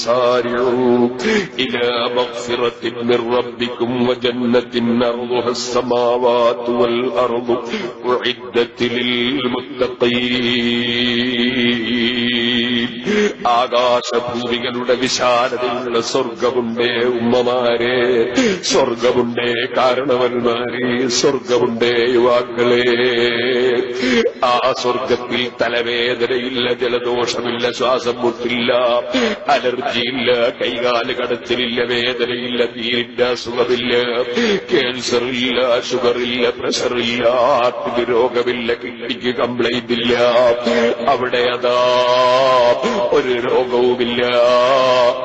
وسارعوا إلى مغفرة من ربكم وجنة أرضها السماوات والأرض أعدت للمتقين. ആകാശഭൂമികളുടെ വിശാലതയുള്ള സ്വർഗമുണ്ടേ ഉമ്മമാരെ, സ്വർഗമുണ്ടേ കാരണവന്മാരെ, സ്വർഗമുണ്ടേ യുവാക്കളെ. ആ സ്വർഗത്തിൽ തലവേദനയില്ല, ജലദോഷമില്ല, ശ്വാസം മുട്ടില്ല, അലർജിയില്ല, കൈകാല് കടച്ചിലില്ല, വേദനയില്ല, തീരില്ല, സുഖമില്ല, ക്യാൻസറില്ല, ഷുഗറില്ല, പ്രഷറില്ല, ഹാർട്ടിന് രോഗമില്ല, കിഡ്നിക്ക് കംപ്ലൈന്റ് ഇല്ല. അവിടെ അതാ ഒരു രോഗവുമില്ല,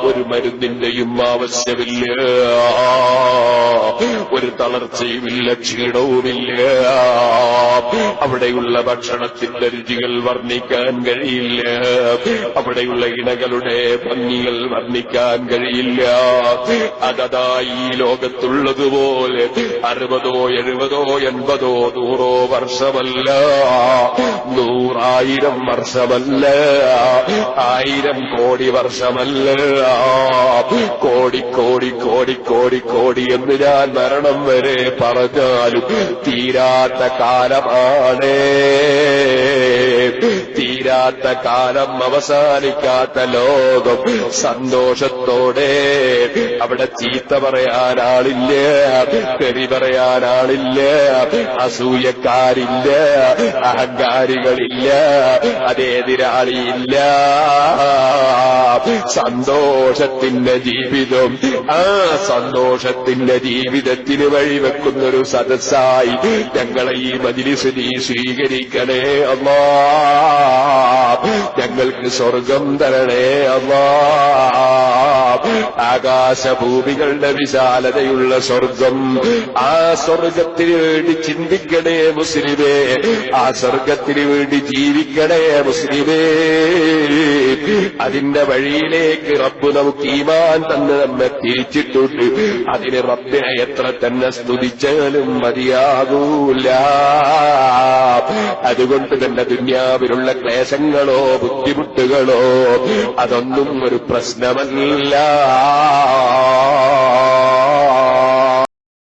ഒരു മരുന്നിന്റെയും ആവശ്യമില്ല, ഒരു തളർച്ചയുമില്ല, ക്ഷീണവുമില്ല. അവിടെയുള്ള ഭക്ഷണത്തിന്റെ രുചികൾ വർണ്ണിക്കാൻ കഴിയില്ല, അവിടെയുള്ള ഇണകളുടെ ഭംഗികൾ വർണ്ണിക്കാൻ കഴിയില്ല. അതതാ ഈ ലോകത്തുള്ളതുപോലെ 60, 70, 80, 100 വർഷമല്ല, 100,000 വർഷമല്ല, 1000 കോടി വർഷമല്ല, കോടി കോടി കോടി കോടി കോടി എന്ന് ഞാൻ മരണം വരെ പറഞ്ഞാലും തീരാത്ത കാലമാണ്, തീരാത്ത കാലം, അവസാനിക്കാത്ത ലോകം. സന്തോഷത്തോടെ അവിടെ ചീത്ത പറയാനാളില്ല, തെറി പറയാനാളില്ല, അസൂയക്കാരില്ല, അഹങ്കാരികളില്ല, അതെതിരാളിയില്ല. സന്തോഷത്തിന്റെ ജീവിതം, ആ സന്തോഷത്തിന്റെ ജീവിതത്തിന് വഴിവെക്കുന്നൊരു സദസ്സായി ഞങ്ങളെ ഈ മജ്‌ലിസ് നീ സ്വീകരിക്കണേ അല്ലാ. ഞങ്ങൾക്ക് സ്വർഗം തരണേ അല്ലാ. ആകാശഭൂമികളുടെ വിശാലതയുള്ള സ്വർഗം, ആ സ്വർഗത്തിന് വേണ്ടി ചിന്തിക്കണേ മുസ്ലിമേ, ആ സ്വർഗത്തിന് വേണ്ടി ജീവിക്കണേ മുസ്ലിമേ. അതിന്റെ വഴിയിലേക്ക് റബ്ബ് നമുക്ക് ഈമാൻ തന്ന് നമ്മെ തിരിച്ചിട്ടുണ്ട്. അതിന് റബ്ബിനെ എത്ര തന്നെ സ്തുതിച്ചാലും മതിയാകൂല. അതുകൊണ്ട് തന്നെ ദുനിയാവിലുള്ള ക്ലേശങ്ങളോ ബുദ്ധിമുട്ടുകളോ അതൊന്നും ഒരു പ്രശ്നമല്ല.